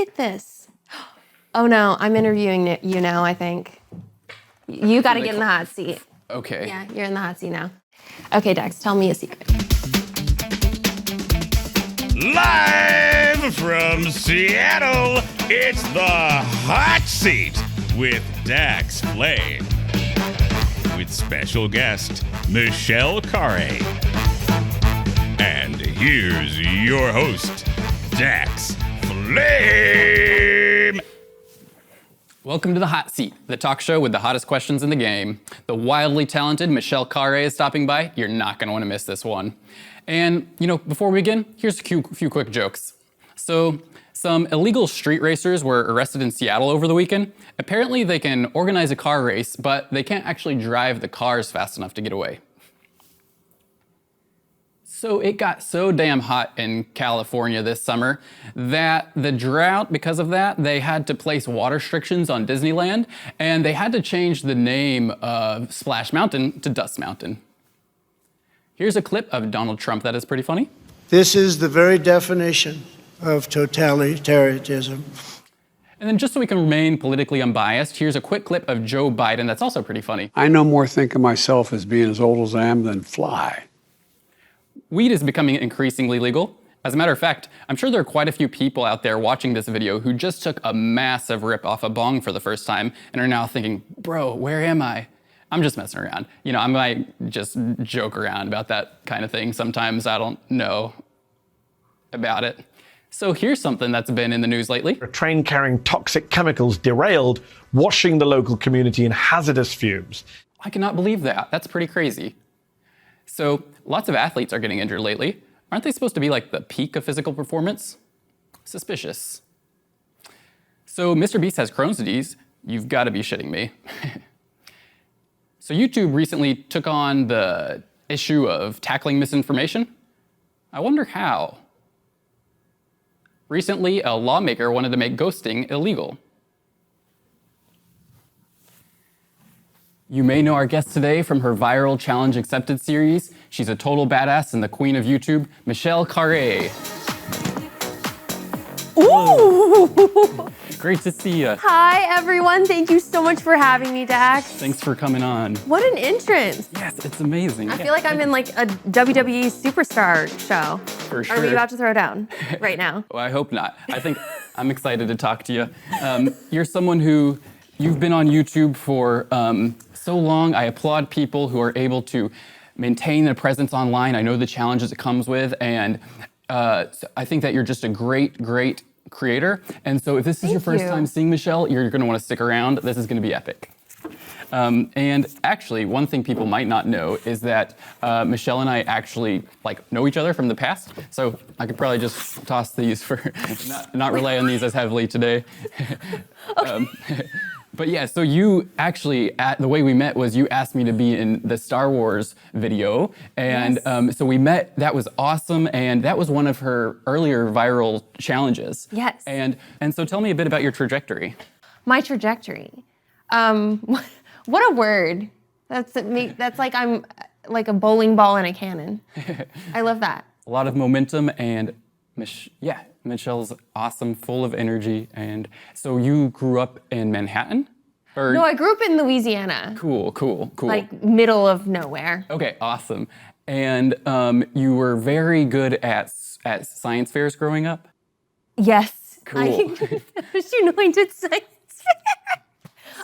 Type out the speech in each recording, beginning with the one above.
at this. Oh no, I'm interviewing you now, I think. You gotta get in the hot seat. Okay. Yeah, you're in the hot seat now. Okay, Dex, tell me a secret. Live from Seattle, it's the Hot Seat with Dax Flay. With special guest, Michelle Khare. And here's your host, Dax Flame. Welcome to the Hot Seat, the talk show with the hottest questions in the game. The wildly talented Michelle Khare is stopping by. You're not gonna wanna miss this one. And, before we begin, here's a few quick jokes. So, some illegal street racers were arrested in Seattle over the weekend. Apparently they can organize a car race, but they can't actually drive the cars fast enough to get away. So it got so damn hot in California this summer that the drought, because of that, they had to place water restrictions on Disneyland, and they had to change the name of Splash Mountain to Dust Mountain. Here's a clip of Donald Trump that is pretty funny. This is the very definition of totalitarianism. And then just so we can remain politically unbiased, here's a quick clip of Joe Biden that's also pretty funny. I no more think of myself as being as old as I am than fly. Weed is becoming increasingly legal. As a matter of fact, I'm sure there are quite a few people out there watching this video who just took a massive rip off a bong for the first time and are now thinking, bro, where am I? I'm just messing around. I might just joke around about that kind of thing. Sometimes I don't know about it. So here's something that's been in the news lately. A train carrying toxic chemicals derailed, washing the local community in hazardous fumes. I cannot believe that. That's pretty crazy. So lots of athletes are getting injured lately. Aren't they supposed to be like the peak of physical performance? Suspicious. So Mr. Beast has Crohn's disease. You've got to be shitting me. So YouTube recently took on the issue of tackling misinformation. I wonder how. Recently, a lawmaker wanted to make ghosting illegal. You may know our guest today from her viral Challenge Accepted series. She's a total badass and the queen of YouTube, Michelle Khare. Ooh! Great to see you. Hi, everyone. Thank you so much for having me, Dax. Thanks for coming on. What an entrance. Yes, it's amazing. I feel like I'm in like a WWE superstar show. For sure. Are we about to throw down right now? Well, I hope not. I think I'm excited to talk to you. You're someone who, you've been on YouTube for so long. I applaud people who are able to maintain their presence online. I know the challenges it comes with, and I think that you're just a great, great creator. And so if this is your first time seeing Michelle, you're gonna wanna stick around. This is gonna be epic. And actually, one thing people might not know is that Michelle and I actually know each other from the past. So I could probably just toss these for not rely on these as heavily today. But yeah, so you actually, the way we met was you asked me to be in the Star Wars video. And Yes. So we met, that was awesome. And that was one of her earlier viral challenges. Yes. And so tell me a bit about your trajectory. My trajectory. What a word. That's like I'm like a bowling ball in a cannon. I love that. A lot of momentum and Michelle's awesome, full of energy. And so you grew up in Manhattan? No, I grew up in Louisiana. Cool. Like middle of nowhere. Okay, awesome. And you were very good at science fairs growing up? Yes. Cool. I did science fair.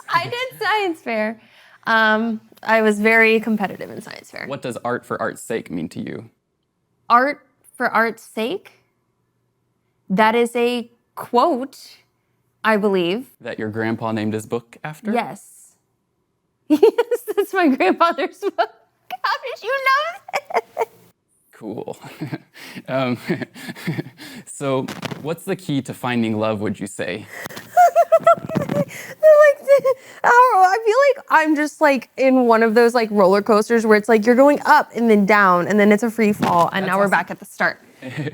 I did science fair. I was very competitive in science fair. What does art for art's sake mean to you? Art for art's sake? That is a quote, I believe. That your grandpa named his book after? Yes. Yes, that's my grandfather's book. How did you know that? Cool. So what's the key to finding love, would you say? I feel like I'm just in one of those roller coasters where it's you're going up and then down and then it's a free fall and now we're back at the start.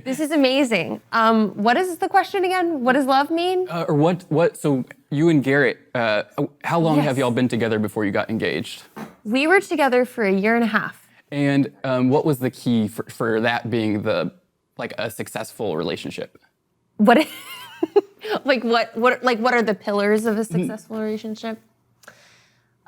This is amazing. What is the question again? What does love mean? So you and Garrett, how long have y'all been together before you got engaged? We were together for 1.5 years. And what was the key for that being a successful relationship? What? Like what are the pillars of a successful relationship?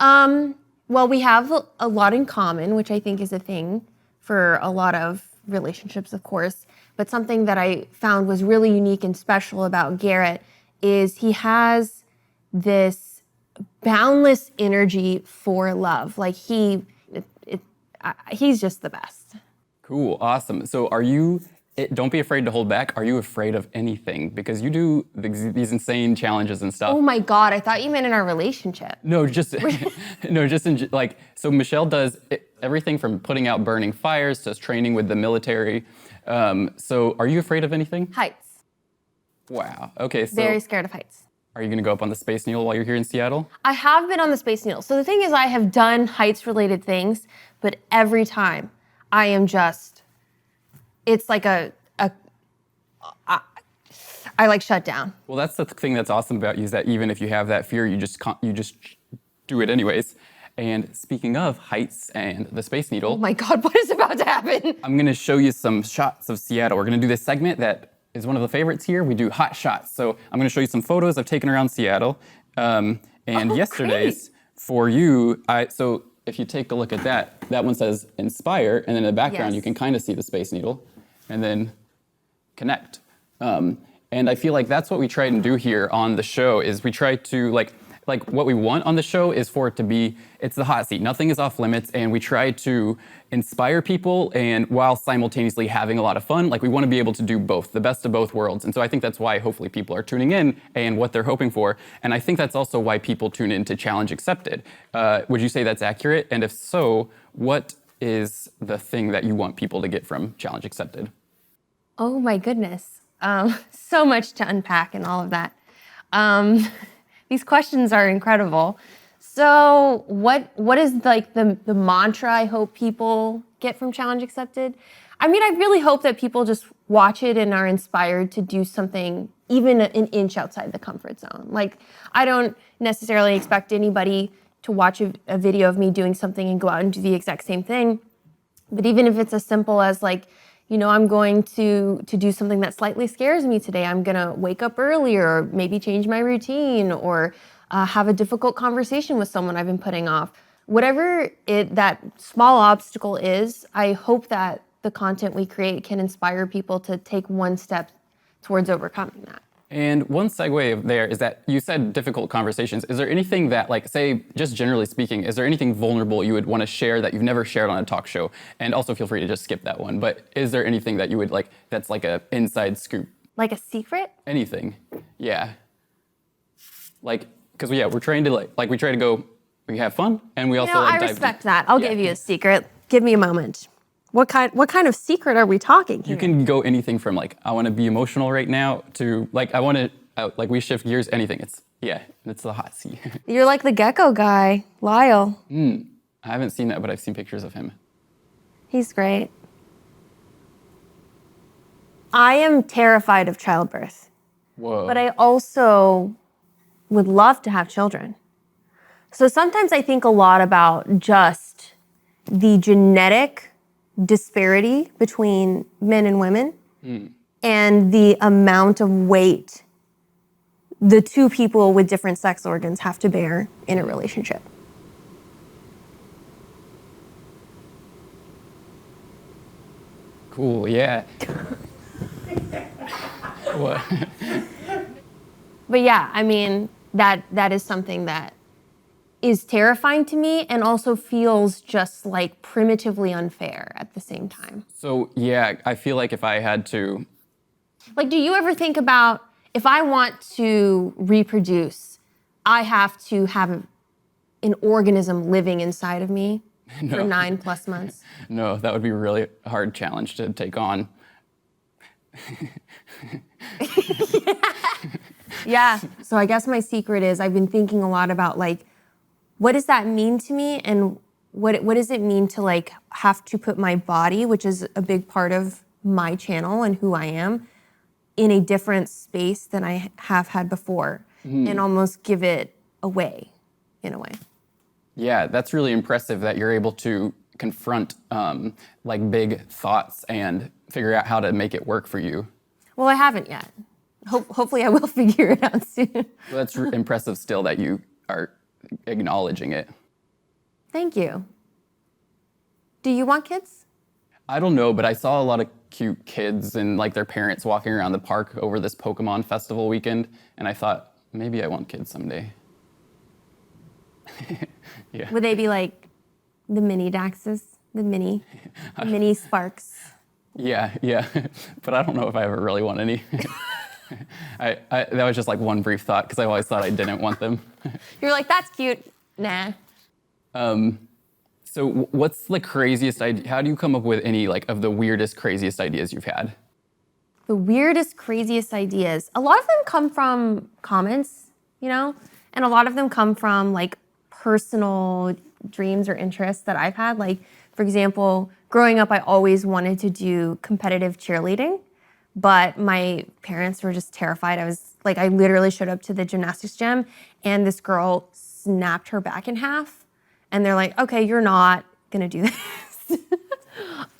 Well, we have a lot in common, which I think is a thing for a lot of relationships, of course. But something that I found was really unique and special about Garrett is he has this boundless energy for love. Like he's just the best. Cool, awesome. So don't be afraid to hold back. Are you afraid of anything? Because you do these insane challenges and stuff. Oh my God, I thought you meant in our relationship. No, just so Michelle does everything from putting out burning fires to training with the military. So are you afraid of anything? Heights. Wow. Okay, so Very scared of heights. are you gonna go up on the Space Needle while you're here in Seattle? I have been on the Space Needle. So the thing is, I have done heights-related things, but every time I am just, it's like I like shut down. Well, that's the thing that's awesome about you is that even if you have that fear, you just do it anyways. And speaking of heights and the Space Needle, Oh my God, what is about to happen? I'm gonna show you some shots of Seattle. We're gonna do this segment that is one of the favorites here. We do hot shots. So I'm gonna show you some photos I've taken around Seattle. And yesterday's for you, so if you take a look at that one says inspire, and then in the background Yes. you can kind of see the Space Needle, and then connect. And I feel like that's what we try and do here on the show is we try to like what we want on the show is for it to be, it's the hot seat. Nothing is off limits, and we try to inspire people and while simultaneously having a lot of fun. Like we want to be able to do both, the best of both worlds. And so I think that's why hopefully people are tuning in and what they're hoping for. And I think that's also why people tune in to Challenge Accepted. Would you say that's accurate? And if so, what is the thing that you want people to get from Challenge Accepted? Oh my goodness. So much to unpack and all of that. These questions are incredible. So what is like the mantra I hope people get from Challenge Accepted? I mean, I really hope that people just watch it and are inspired to do something even an inch outside the comfort zone. Like, I don't necessarily expect anybody to watch a video of me doing something and go out and do the exact same thing. But even if it's as simple as like, you know, I'm going to do something that slightly scares me today. I'm gonna wake up earlier, or maybe change my routine, or have a difficult conversation with someone I've been putting off. Whatever that small obstacle is, I hope that the content we create can inspire people to take one step towards overcoming that. And one segue there is that you said difficult conversations. Is there anything that, like, say, just generally speaking, is there anything vulnerable you would want to share that you've never shared on a talk show? And also feel free to just skip that one. But is there anything that you would like that's like a inside scoop? Like a secret? Anything, yeah. Like, because we're trained to we try to go, we have fun, and we also I dive respect deep. that. I'll Yeah. give you a secret. Give me a moment. What kind of secret are we talking here? You can go anything from like, I want to be emotional right now to like, I want to, like we shift gears, anything. It's the hot seat. You're like the gecko guy, Lyle. I haven't seen that, but I've seen pictures of him. He's great. I am terrified of childbirth, Whoa. but I also would love to have children. So sometimes I think a lot about just the genetic disparity between men and women and the amount of weight the two people with different sex organs have to bear in a relationship. Cool, yeah. What? But yeah, I mean, that is something that is terrifying to me and also feels just like primitively unfair at the same time. So yeah, I feel like if I had to, Like, do you ever think about, if I want to reproduce, I have to have an organism living inside of me for 9+ months? no, that would be a really hard challenge to take on. Yeah. So I guess my secret is I've been thinking a lot about like, what does that mean to me, and what does it mean to like have to put my body, which is a big part of my channel and who I am, in a different space than I have had before, and almost give it away in a way. Yeah, that's really impressive that you're able to confront like big thoughts and figure out how to make it work for you. Well, I haven't yet. Hopefully I will figure it out soon. Well, that's impressive still that you are acknowledging it. Thank you. Do you want kids? I don't know, but I saw a lot of cute kids and like their parents walking around the park over this Pokemon festival weekend, and I thought, maybe I want kids someday. Yeah. Would they be like the mini Daxes? The mini Sparks? Yeah, but I don't know if I ever really want any. That was just like one brief thought because I always thought I didn't want them. You're like, that's cute. Nah. So what's the craziest idea? How do you come up with any like of the weirdest, craziest ideas you've had? The weirdest, craziest ideas. A lot of them come from comments, you know? And a lot of them come from like personal dreams or interests that I've had. Like, for example, growing up, I always wanted to do competitive cheerleading, but my parents were just terrified. I literally showed up to the gymnastics gym and this girl snapped her back in half. And they're like, okay, you're not gonna do this.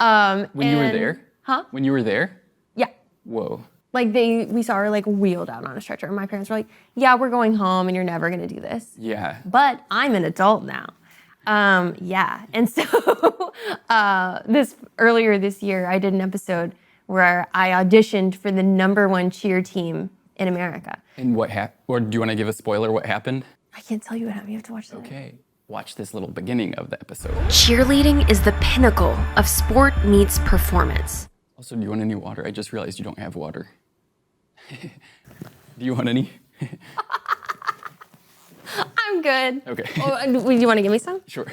When you were there? Huh? When you were there? Yeah. Whoa. Like we saw her like wheeled out on a stretcher. And my parents were like, yeah, we're going home and you're never gonna do this. Yeah. But I'm an adult now. Yeah. And so earlier this year, I did an episode where I auditioned for the #1 cheer team in America. And what happened? Or do you want to give a spoiler what happened? I can't tell you what happened. You have to watch that. Okay. Watch this little beginning of the episode. Cheerleading is the pinnacle of sport meets performance. Also, do you want any water? I just realized you don't have water. Do you want any? I'm good. Okay. Oh, do you want to give me some? Sure.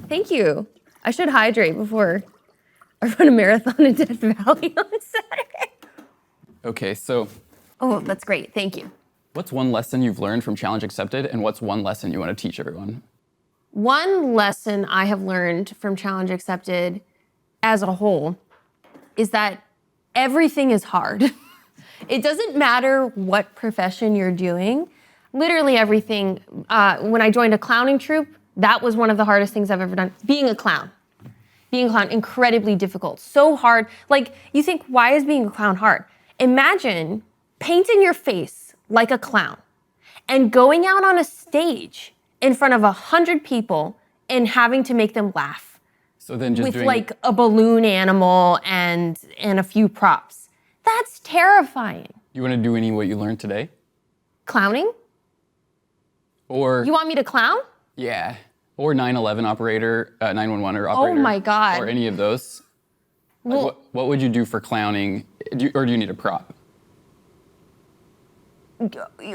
Thank you. I should hydrate before I run a marathon in Death Valley on Saturday. Okay, so Oh, that's great. Thank you. what's one lesson you've learned from Challenge Accepted, and what's one lesson you want to teach everyone? One lesson I have learned from Challenge Accepted as a whole is that everything is hard. It doesn't matter what profession you're doing. Literally everything. When I joined a clowning troupe, that was one of the hardest things I've ever done. Being a clown, incredibly difficult. So hard. Like, you think, why is being a clown hard? Imagine painting your face like a clown and going out on a stage in front of 100 people and having to make them laugh So then just with doing like a balloon animal and a few props. That's terrifying. you want to do any what you learned today? Clowning? Or You want me to clown? yeah. Or 911 operator, 911 or operator. Oh my God. Or any of those. Like, Well- what would you do for clowning? Or do you need a prop?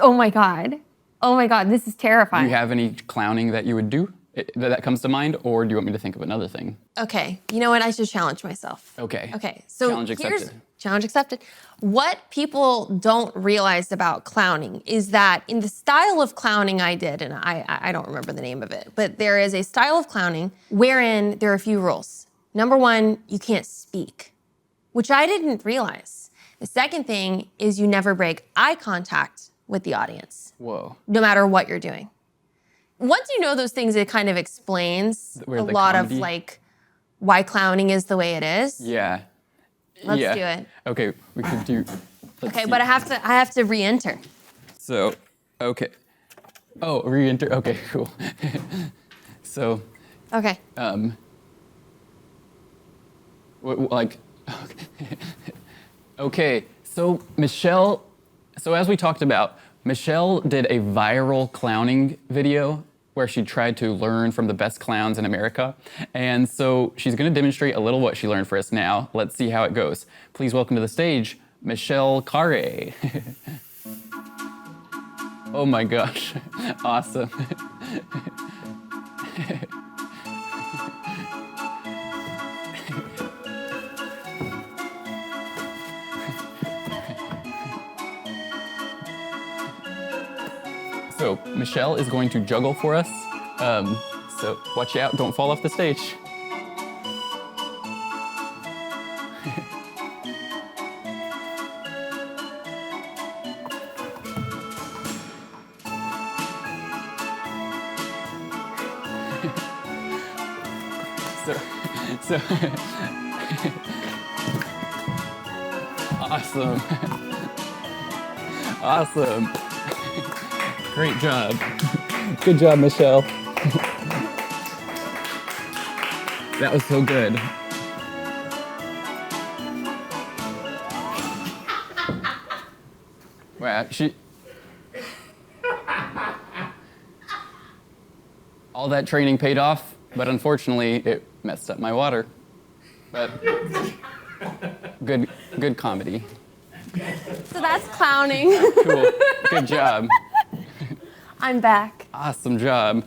Oh my God. Oh my God, this is Do terrifying. you have any clowning that you would do that comes to mind? Or do you want me to think of another thing? Okay, you know what? I should challenge myself. Okay. Okay, so Challenge here's accepted. challenge accepted. What people don't realize about clowning is that in the style of clowning I did, and I don't remember the name of it, but there is a style of clowning wherein there are a few rules. #1, you can't speak, which I didn't realize. The second thing is you never break eye contact with the audience, Whoa. no matter what you're doing. Once you know those things, it kind of explains Where a the lot of comedy- like why clowning is the way it is. Yeah. Let's yeah. do it. Okay, we could do. let's Okay, see. but I have to re-enter. So, okay. Oh, re-enter. Okay, cool. So, Okay. like, okay. So Michelle. So as we talked about, Michelle did a viral clowning video where she tried to learn from the best clowns in America. And so she's going to demonstrate a little what she learned for us now. Let's see how it goes. Please welcome to the stage, Michelle Khare. Oh my gosh, awesome. So Michelle is going to juggle for us. So watch out, don't fall off the stage. So awesome. Awesome. Great job. Good job, Michelle. That was so good. Wow, all that training paid off, but unfortunately it messed up my water. But good comedy. So that's clowning. Cool. Good job. I'm back. Awesome job.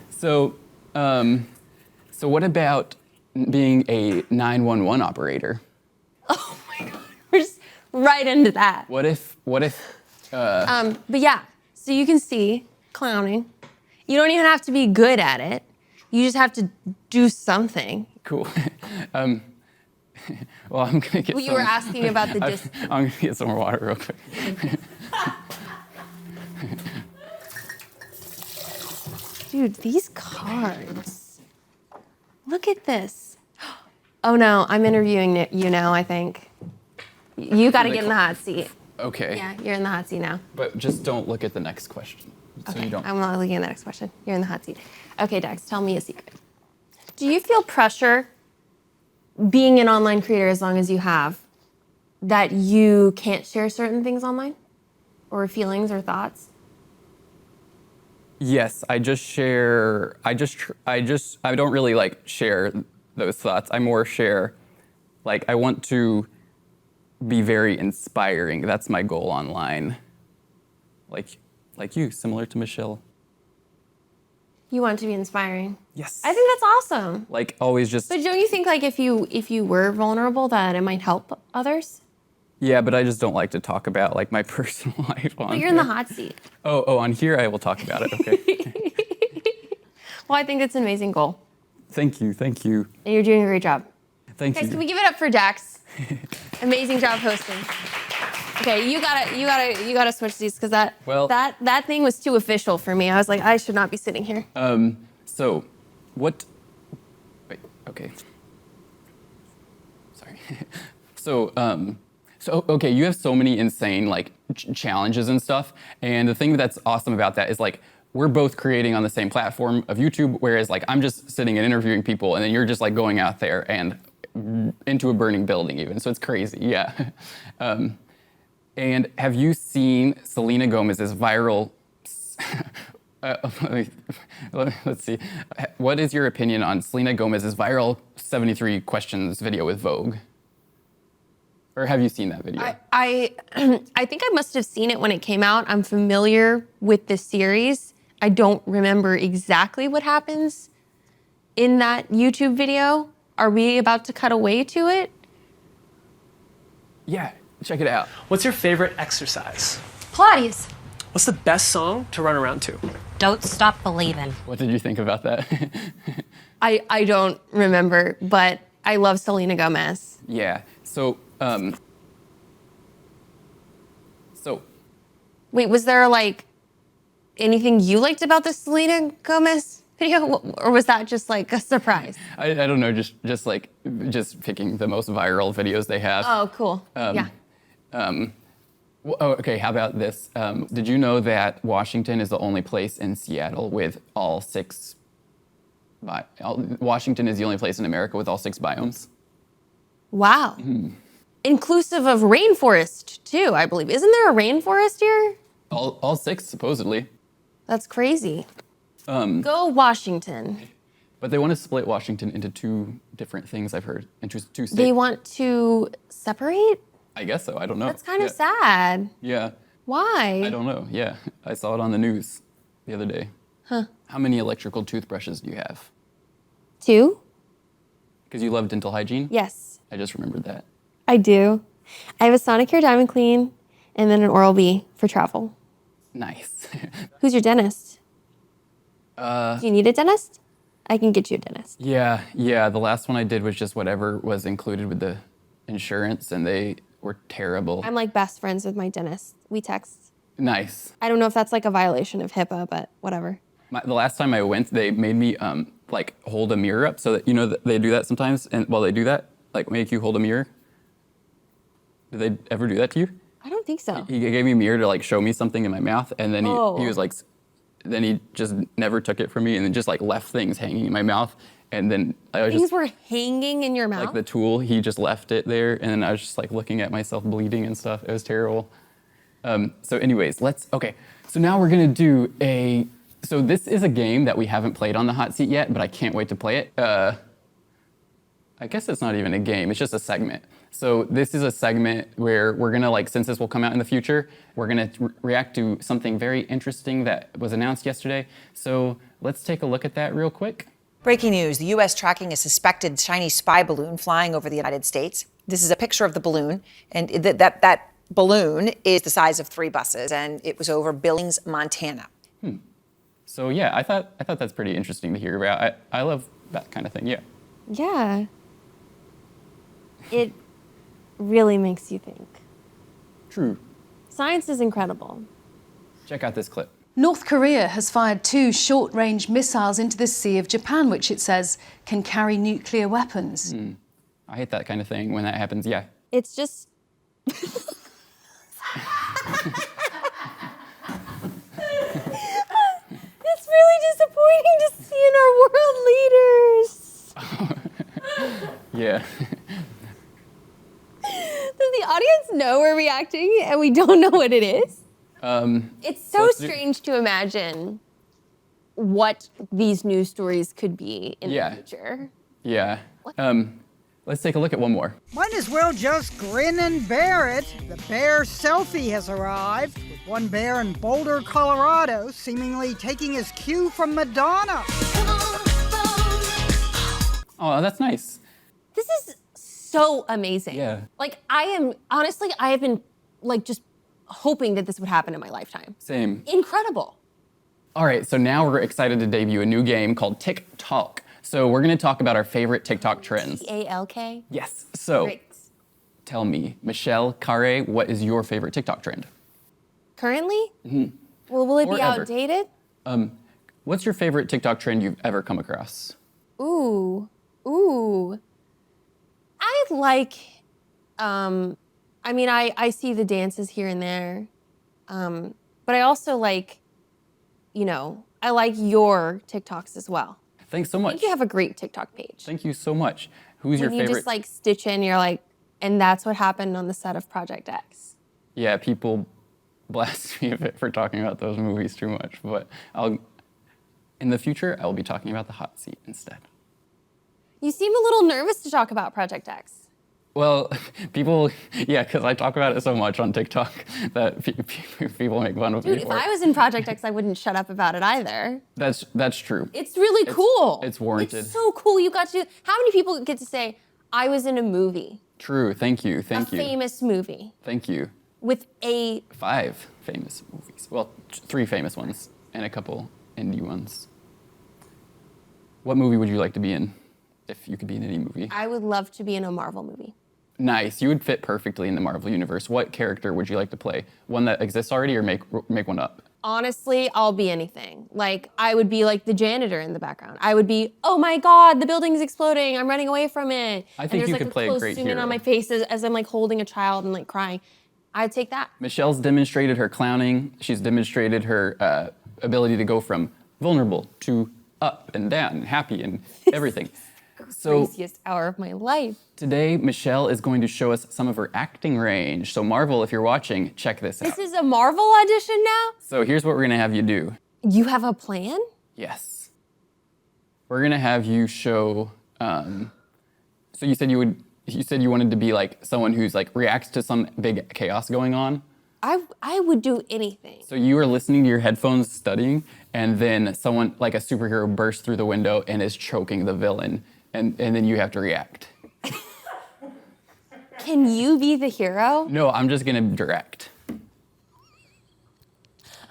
So what about being a 911 operator? Oh my God, we're just right into that. What if? But yeah, so you can see clowning. You don't even have to be good at it. You just have to do something. Cool. Well, I'm gonna get. You were asking about the distance. I'm gonna get some more water real quick. Dude, these cards. Look at this. Oh no, I'm interviewing you now, I think. You gotta get in the hot seat. Okay. Yeah, you're in the hot seat now. But just don't look at the next question. So Okay, you don't. I'm not looking at the next question. You're in the hot seat. Okay, Dax, tell me a secret. Do you feel pressure being an online creator as long as you have that you can't share certain things online? Or feelings or thoughts? Yes, I just share. I don't really like share those thoughts. I more share, like I want to be very inspiring. That's my goal online. Like you, similar to Michelle. You want to be inspiring. Yes. I think that's awesome. Like always just. But don't you think like if you were vulnerable that it might help others? Yeah, but I just don't like to talk about like my personal life on. But you're in the hot seat. Oh, on here I will talk about it. Okay. Well, I think it's an amazing goal. Thank you. And you're doing a great job. Thank Guys, you. can we give it up for Dax? Amazing job hosting. Okay, you gotta switch these because that thing was too official for me. I was like, I should not be sitting here. So, what? Wait. Okay. Sorry. So okay, you have so many insane like challenges and stuff, and the thing that's awesome about that is like we're both creating on the same platform of YouTube, whereas like I'm just sitting and interviewing people, and then you're just like going out there and into a burning building even. So it's crazy, yeah. And have you seen Selena Gomez's viral? Let's see. What is your opinion on Selena Gomez's viral 73 questions video with Vogue? Or have you seen that video? I think I must have seen it when it came out. I'm familiar with the series. I don't remember exactly what happens in that YouTube video. Are we about to cut away to it? Yeah, check it out. What's your favorite exercise? Pilates. What's the best song to run around to? Don't Stop Believin'. What did you think about that? I don't remember, but I love Selena Gomez. Yeah. So Wait, was there like anything you liked about the Selena Gomez video, or was that just like a surprise? I don't know, just picking the most viral videos they have. Oh, cool. Yeah. Okay, how about this? Did you know that Washington is the only place in Seattle with all six? Washington is the only place in America with all 6 biomes. Wow. Inclusive of rainforest too, I believe. Isn't there a rainforest here? All 6 supposedly. That's crazy. Go Washington. But they want to split Washington into 2 different things, I've heard, into 2 states. They want to separate? I guess so. I don't know. That's kind of sad. Yeah. Why? I don't know. Yeah. I saw it on the news the other day. Huh. How many electrical toothbrushes do you have? 2? Because you love dental hygiene? Yes. I just remembered that. I do. I have a Sonicare Diamond Clean and then an Oral-B for travel. Nice. Who's your dentist? Do you need a dentist? I can get you a dentist. Yeah. The last one I did was just whatever was included with the insurance, and they were terrible. I'm like best friends with my dentist. We text. Nice. I don't know if that's like a violation of HIPAA, but whatever. The last time I went, they made me like hold a mirror up so that, you know, they do that sometimes, and while they do that, like make you hold a mirror. Did they ever do that to you? I don't think so. He gave me a mirror to like show me something in my mouth, and then he Oh. was like, then he just never took it from me, and then just like left things hanging in my mouth, and then I was Things just were hanging in your mouth? like the tool. He just left it there, and then I was just like looking at myself bleeding and stuff. It was terrible. So anyways, okay. So now we're gonna do so this is a game that we haven't played on the hot seat yet, but I can't wait to play it. I guess it's not even a game, it's just a segment. So this is a segment where we're gonna since this will come out in the future, we're gonna react to something very interesting that was announced yesterday. So let's take a look at that real quick. Breaking news, the U.S. tracking a suspected Chinese spy balloon flying over the United States. This is a picture of the balloon, and that balloon is the size of 3 buses, and it was over Billings, Montana. So yeah, I thought that's pretty interesting to hear about. I love that kind of thing, yeah. Yeah. It really makes you think. True. Science is incredible. Check out this clip. North Korea has fired 2 short-range missiles into the Sea of Japan, which it says can carry nuclear weapons. I hate that kind of thing when that happens, yeah. It's just... It's really disappointing to see in our world leaders. Yeah. Does the audience know we're reacting and we don't know what it is? It's so strange to imagine what these news stories could be in the future. Yeah. Let's take a look at one more. Might as well just grin and bear it. The bear selfie has arrived, with one bear in Boulder, Colorado, seemingly taking his cue from Madonna. Oh, that's nice. This is so amazing. Yeah. I have been just hoping that this would happen in my lifetime. Same. Incredible. All right, so now we're excited to debut a new game called TikTok. So we're gonna talk about our favorite TikTok trends. TALK? Yes, so Great. tell me, Michelle, Khare, what is your favorite TikTok trend? Currently? Well, will it Or be ever. outdated? What's your favorite TikTok trend you've ever come across? Ooh. I see the dances here and there. But I also I like your TikToks as well. Thanks so I much. think you have a great TikTok page. Thank you so much. Who's your When you favorite? just stitch in, you're like, and that's what happened on the set of Project X. Yeah, people blast me a bit for talking about those movies too much, but in the future, I will be talking about the hot seat instead. You seem a little nervous to talk about Project X. Well, because I talk about it so much on TikTok that people make fun of me Dude, if for it. I was in Project X, I wouldn't shut up about it either. That's true. It's really cool. It's warranted. It's so cool. You got to do. How many people get to say, I was in a movie? True. Thank you. A Thank you. famous movie. Thank you. With a... 5 famous movies. Well, 3 famous ones and a couple indie ones. What movie would you like to be in if you could be in any movie? I would love to be in a Marvel movie. Nice. You would fit perfectly in the Marvel universe. What character would you like to play? One that exists already or make one up? Honestly, I'll be anything. I would be the janitor in the background. I would be, oh my God, the building's exploding. I'm running away from it. I think you could play a great zoom in hero. on my face as I'm holding a child and crying. I'd take that. Michelle's demonstrated her clowning. She's demonstrated her ability to go from vulnerable to up and down and happy and everything. So Craziest hour of my life. today, Michelle is going to show us some of her acting range. So Marvel, if you're watching, check this out. This is a Marvel audition now? So here's what we're gonna have you do. You have a plan? Yes. We're gonna have you show. So you said you wanted to be someone who's reacts to some big chaos going on. I would do anything. So you are listening to your headphones, studying, and then someone a superhero bursts through the window and is choking the villain, and then you have to react. Can you be the hero? No, I'm just gonna direct.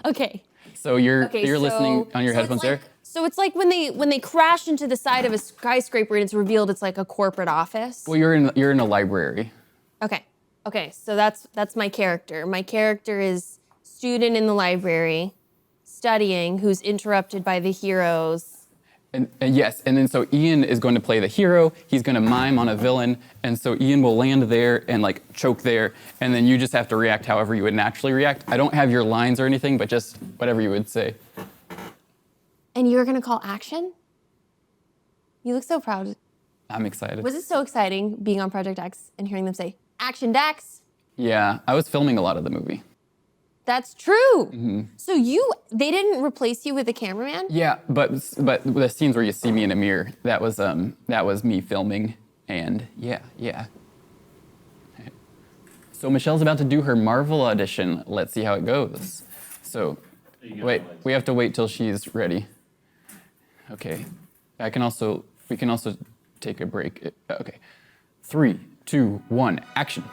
Okay. So you're so- listening on your so headphones there. So it's when they crash into the side of a skyscraper and it's revealed it's a corporate office. Well, you're in a library. Okay, so that's my character. My character is student in the library, studying, who's interrupted by the heroes. And yes, and then so Ian is going to play the hero. He's going to mime on a villain, and so Ian will land there and like choke there, and then you just have to react however you would naturally react. I don't have your lines or anything, but just whatever you would say. And you're gonna call action? You look so proud. I'm excited. Was it so exciting being on Project X and hearing them say, "Action, Dax"? Yeah, I was filming a lot of the movie. That's true. So they didn't replace you with a cameraman? Yeah, but the scenes where you see me in a mirror, that was me filming, and yeah. So Michelle's about to do her Marvel audition. Let's see how it goes. So, wait, we have to wait till she's ready. Okay, we can also take a break. Okay, 3, 2, 1, action.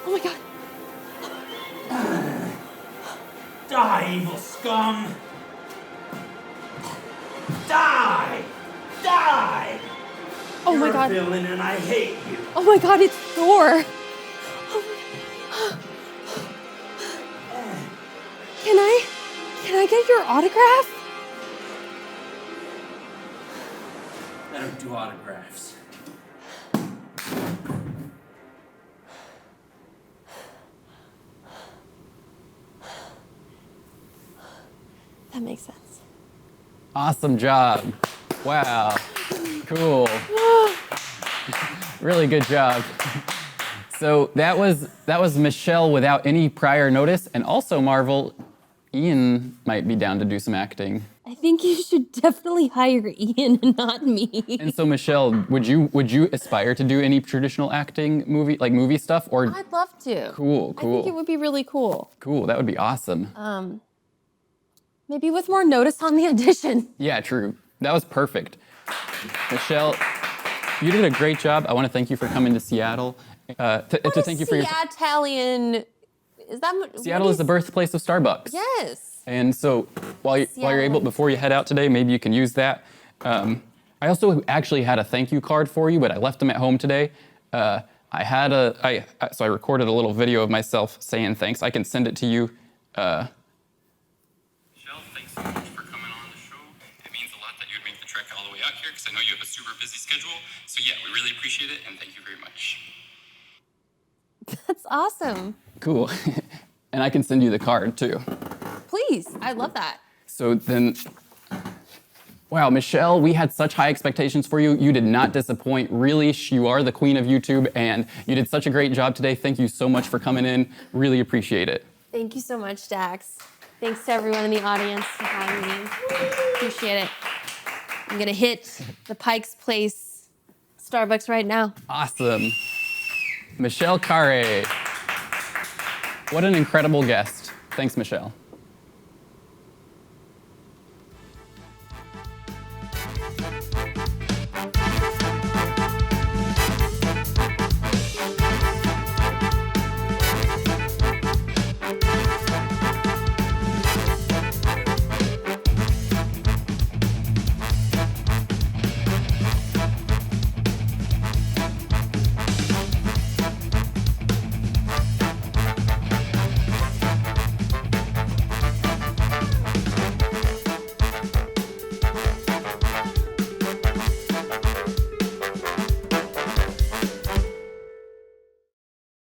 Oh my God. Die, evil scum! Die! Die! Oh my You're God. a villain and I hate you. Oh my God, it's Thor. Can I get your autograph? I don't do autographs. That makes sense. Awesome job. Wow. Cool. Really good job. So that was Michelle without any prior notice, and also Marvel, Ian might be down to do some acting. I think you should definitely hire Ian and not me. And so Michelle, would you aspire to do any traditional acting movie stuff or? I'd love to. Cool. I think it would be really cool. Cool, that would be awesome. Maybe with more notice on the audition. Yeah, true. That was perfect. Michelle, you did a great job. I want to thank you for coming to Seattle. To thank you for your Italian. Is that Seattle is the birthplace of Starbucks. Yes. And so while you're able, before you head out today, maybe you can use that. I also actually had a thank you card for you, but I left them at home today. So I recorded a little video of myself saying thanks. I can send it to you. Michelle, thanks so much for coming on the show. It means a lot that you would make the trek all the way out here because I know you have a super busy schedule. So yeah, we really appreciate it and thank you very much. That's awesome. Cool. And I can send you the card too. Please, I love that. So then, wow, Michelle, we had such high expectations for you. You did not disappoint. Really, you are the queen of YouTube, and you did such a great job today. Thank you so much for coming in. Really appreciate it. Thank you so much, Dax. Thanks to everyone in the audience for having me. Appreciate it. I'm gonna hit the Pike's Place Starbucks right now. Awesome. Michelle Khare. What an incredible guest. Thanks, Michelle.